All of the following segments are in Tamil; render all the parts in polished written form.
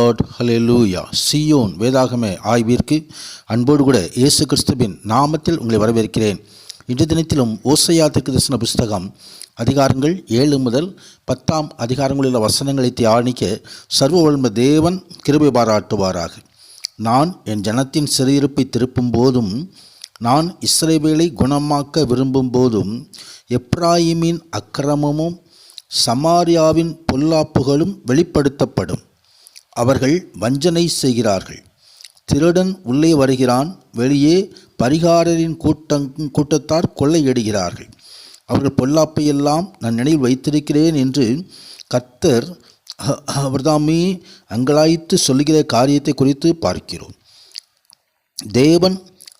லார்ட். ஹல்லேலூயா. சீயோன் வேதாகம ஆய்விற்கு அன்போடு கூட இயேசு கிறிஸ்துவின் நாமத்தில் உங்களை வரவேற்கிறேன். இன்று தினத்திலும் ஓசையா தீர்க்கதரிசன புஸ்தகம் அதிகாரங்கள் 7 முதல் 10 அதிகாரங்களில் வசனங்களை தியானிக்க சர்வ வல்லமை தேவன் கிருபை பாராட்டுவாராக. நான் என் ஜனத்தின் சிறையிருப்பை திருப்பும் போதும், நான் இஸ்ரவேலை குணமாக்க விரும்பும் போதும், எப்ராயிமின் அக்கிரமமும் சமாரியாவின் பொல்லாப்புகளும் வெளிப்படுத்தப்படும். அவர்கள் வஞ்சனை செய்கிறார்கள். திருடன் உள்ளே வருகிறான், வெளியே பரிகாரரின் கூட்டத்தார் கொள்ளையிடுகிறார்கள். அவர்கள் பொல்லாப்பையெல்லாம் நான் நினைவில் வைத்திருக்கிறேன் என்று கர்த்தர் அவர்தாமே அங்கலாய்த்து சொல்லுகிற காரியத்தை குறித்து பார்க்கிறோம். தேவன்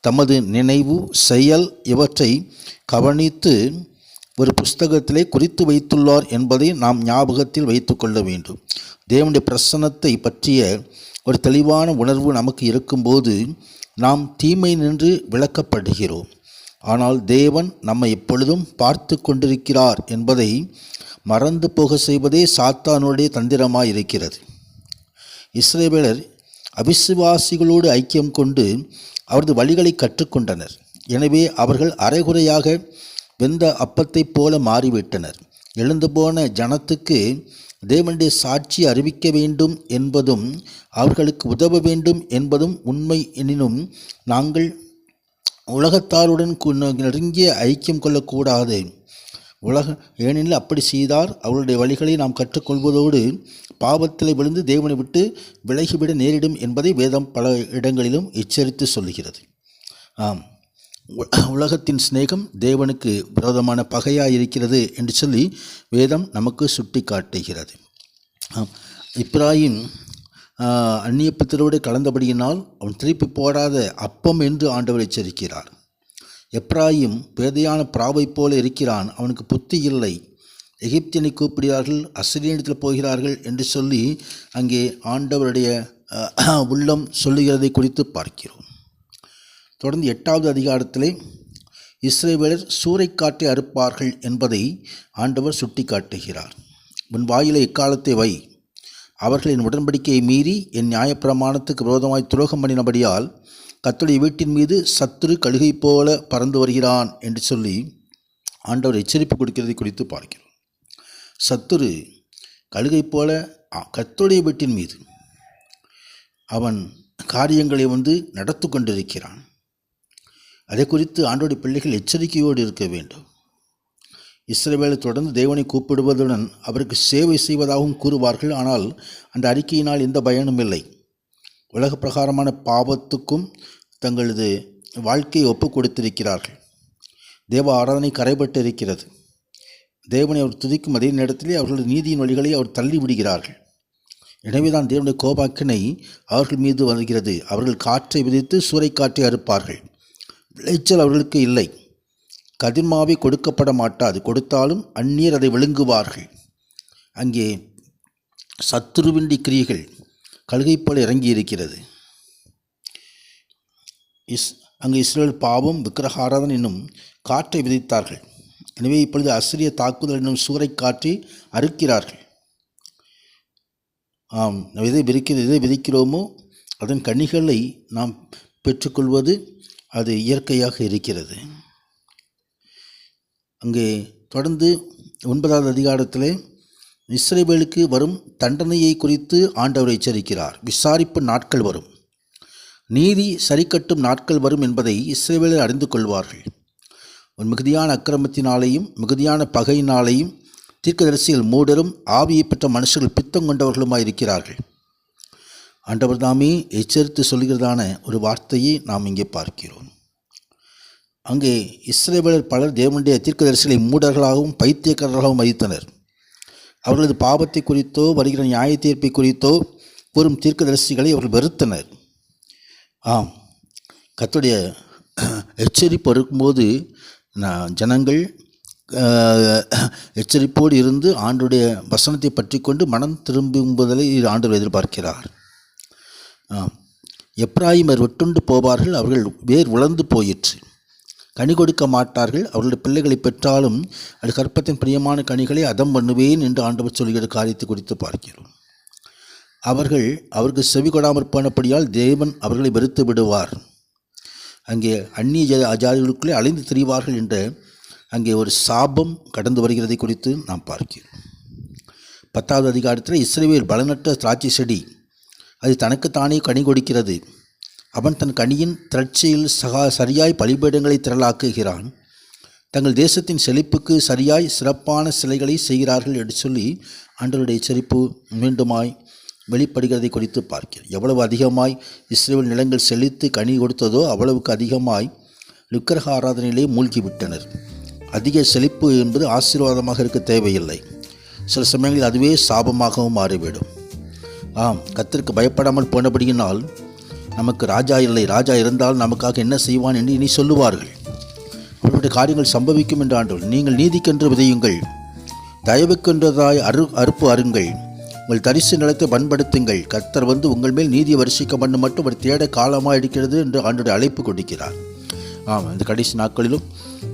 தமது நினைவு செயல் இவற்றை கவனித்து ஒரு புஸ்தகத்திலே குறித்து வைத்துள்ளார் என்பதை நாம் ஞாபகத்தில் வைத்து கொள்ள வேண்டும். தேவனுடைய பிரசன்னத்தை பற்றிய ஒரு தெளிவான உணர்வு நமக்கு இருக்கும்போது நாம் தீமை நின்று விலக்கப்படுகிறோம். ஆனால் தேவன் நம்மை எப்பொழுதும் பார்த்து கொண்டிருக்கிறார் என்பதை மறந்து போக செய்வதே சாத்தானுடைய தந்திரமாய் இருக்கிறது. இஸ்ரவேலர் அவிசுவாசிகளோடு ஐக்கியம் கொண்டு அவரது வழிகளை கற்றுக்கொண்டனர். எனவே அவர்கள் அரைகுறையாக வெந்த அப்பத்தைப் போல மாறிவிட்டனர். எழுந்து போன ஜனத்துக்கு தேவனுடைய சாட்சி அறிவிக்க வேண்டும் என்பதும் அவர்களுக்கு உதவ வேண்டும் என்பதும் உண்மை. எனினும் நாங்கள் உலகத்தாருடன் நெருங்கிய ஐக்கியம் கொள்ளக்கூடாது. ஏனெனில் அப்படி செய்தால் அவர்களுடைய வழிகளை நாம் கற்றுக்கொள்வதோடு பாவத்தில் விழுந்து தேவனை விட்டு விலகிவிட நேரிடும் என்பதை வேதம் பல இடங்களிலும் எச்சரித்து சொல்லுகிறது. உலகத்தின் சிநேகம் தேவனுக்கு விரோதமான பகையாக இருக்கிறது என்று சொல்லி வேதம் நமக்கு சுட்டி காட்டுகிறது. எப்ராயிம் அந்நிய பித்தரோடு கலந்தபடியினால் அவன் திருப்பி போடாத அப்பம் என்று ஆண்டவர் எச்சரிக்கிறார். எப்ராயிம் பேதையான பிராவை போல இருக்கிறான், அவனுக்கு புத்தி இல்லை. எகிப்தியனை கூப்பிடுகிறார்கள், அசிரியனிடத்தில் போகிறார்கள் என்று சொல்லி அங்கே ஆண்டவருடைய உள்ளம் சொல்லுகிறதை குறித்து பார்க்கிறோம். தொடர்ந்து 8வது அதிகாரத்திலே இஸ்ரவேலர் சூறைக்காற்றை அறுப்பார்கள் என்பதை ஆண்டவர் சுட்டி காட்டுகிறார். உன் வாயிலை எக்காலத்தை வை, அவர்கள் என் உடன்படிக்கையை மீறி என் நியாயப்பிரமாணத்துக்கு விரோதமாய் துரோகம் பண்ணினபடியால் கர்த்தருடைய வீட்டின் மீது சத்துரு கழுகை போல பறந்து வருகிறான் என்று சொல்லி ஆண்டவர் எச்சரிப்பு கொடுக்கிறதை குறித்து பார்க்கிறோம். சத்துரு கழுகை போல கர்த்தருடைய வீட்டின் மீது அவன் காரியங்களை நடத்து கொண்டிருக்கிறான். அதை குறித்து ஆண்டவருடைய பிள்ளைகள் எச்சரிக்கையோடு இருக்க வேண்டும். இஸ்ரவேலை தொடர்ந்து தேவனை கூப்பிடுவதுடன் அவருக்கு சேவை செய்வதாகவும் கூறுவார்கள். ஆனால் அந்த அறிக்கையினால் எந்த பயனும் இல்லை. உலக பிரகாரமான பாவத்துக்கும் தங்களது வாழ்க்கையை ஒப்பு கொடுத்திருக்கிறார்கள். தேவ ஆராதனை கரைபட்டு இருக்கிறது. தேவனை அவர் துதிக்கும் அதே நேரத்திலே அவர்களது நீதியின் வழிகளை அவர் தள்ளி விடுகிறார்கள். எனவே தான் தேவனுடைய கோபாக்கினை அவர்கள் மீது வருகிறது. அவர்கள் காற்றை விதித்து சூறைக்காற்றை அறுப்பார்கள். விளைச்சல் அவர்களுக்கு இல்லை. கதிர்மாவை கொடுக்கப்பட மாட்டாது. கொடுத்தாலும் அந்நியர் அதை விழுங்குவார்கள். அங்கே சத்துருவின் கிரியைகள் கழுகை போல இறங்கி இருக்கிறது. அங்கே இஸ்ரவேல் பாவம் விக்கிரக ஆராதனை என்னும் காற்றை விதித்தார்கள். எனவே இப்பொழுது அசிரிய தாக்குதல் என்னும் சூறைக்காற்றை அறுக்கிறார்கள். எதை விதிக்கிறோமோ அதன் கனிகளை நாம் பெற்றுக்கொள்வது அது இயற்கையாக இருக்கிறது. அங்கே தொடர்ந்து 9வது அதிகாரத்திலே இஸ்ரவேலுக்கு வரும் தண்டனையை குறித்து ஆண்டவர் எச்சரிக்கிறார். விசாரிப்பு நாட்கள் வரும், நீதி சரிக்கட்டும் நாட்கள் வரும் என்பதை இஸ்ரவேலர் அறிந்து கொள்வார்கள். மிகுதியான அக்கிரமத்தினாலேயும் மிகுதியான பகையினாலேயும் தீர்க்கதரிசிகள் மூடரும் ஆவியை பெற்ற மனுஷர்கள் பித்தம் கொண்டவர்களுமாய் இருக்கிறார்கள். ஆண்டவர் தாமே எச்சரித்து சொல்கிறதான ஒரு வார்த்தையை நாம் இங்கே பார்க்கிறோம். அங்கே இஸ்ரவேலர் பலர் தேவனுடைய தீர்க்கதரிசிகளை மூடர்களாகவும் பைத்தியக்காரர்களாகவும் மதித்தனர். அவர்களது பாவத்தை குறித்தோ வருகிற நியாய தீர்ப்பை குறித்தோ கூறும் தீர்க்கதரிசிகளை அவர்கள் வெறுத்தனர். கர்த்தருடைய எச்சரிப்பு இருக்கும்போது ஜனங்கள் எச்சரிப்போடு இருந்து ஆண்டுடைய வசனத்தை பற்றி கொண்டு மனம் திரும்புவதை ஆண்டவர் எதிர்பார்க்கிறார். எப்ராயிமர் வெட்டுண்டு போவார்கள், அவர்கள் வேர் உலர்ந்து போயிற்று. கனி கொடுக்க மாட்டார்கள். அவர்களுடைய பிள்ளைகளை பெற்றாலும் அது கற்பத்தின் பிரியமான கனிகளை அதம் பண்ணுவேன் என்று ஆண்டவர் சொல்கிற காரியத்தை குறித்து பார்க்கிறோம். அவருக்கு செவி கொடாமற் போனபடியால் தேவன் அவர்களை வெறுத்து விடுவார். அங்கே அந்நிய ஜாதிகளுக்குள்ளே அலைந்து திரிவார்கள் என்ற அங்கே ஒரு சாபம் கடந்து வருகிறதை குறித்து நாம் பார்க்கிறோம். 10வது அதிகாரத்தில் இஸ்ரவேல் பலனற்ற திராட்சை செடி, அது தனக்குத்தானே கனி கொடுக்கிறது. அவன் தன் கனியின் திரட்சியில் சரியாய் பலிபீடங்களை திரளாக்குகிறான். தங்கள் தேசத்தின் செழிப்புக்கு சரியாய் சிறப்பான சிலைகளை செய்கிறார்கள் என்று சொல்லி ஆண்டவருடைய எச்சரிப்பு மீண்டுமாய் வெளிப்படுகிறதை குறித்து பார்க்கிறோம். எவ்வளவு அதிகமாய் இஸ்ரவேல் நிலங்கள் செழித்து கனி கொடுத்ததோ அவ்வளவுக்கு அதிகமாய் விக்கிரக ஆராதனையிலே மூழ்கிவிட்டனர். அதிக செழிப்பு என்பது ஆசீர்வாதமாக இருக்க தேவையில்லை. சில சமயங்களில் அதுவே சாபமாகவும் மாறிவிடும். கர்த்தருக்கு பயப்படாமல் போனபடியினால் நமக்கு ராஜா இல்லை, ராஜா இருந்தால் நமக்காக என்ன செய்வான் என்று இனி சொல்லுவார்கள். அவருடைய காரியங்கள் சம்பவிக்கும் என்று ஆண்டவர், நீங்கள் நீதிக்கென்று விதையுங்கள், தயவுக்கென்றதாய் அறுப்பு அருங்கள், உங்கள் தரிசு நிலத்தை பண்படுத்துங்கள். கர்த்தர் உங்கள் மேல் நீதியை வருஷிக்க பண்ண மட்டும் அவர் தேட காலமாக இருக்கிறது என்று ஆண்டவருடைய அழைப்பு கொடுக்கிறார். இந்த கடைசி நாட்களிலும்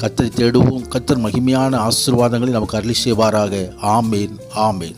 கர்த்தரை தேடுவோம். கர்த்தர் மகிமையான ஆசீர்வாதங்களை நமக்கு அருளி செய்வாராக. ஆமேன், ஆமேன்.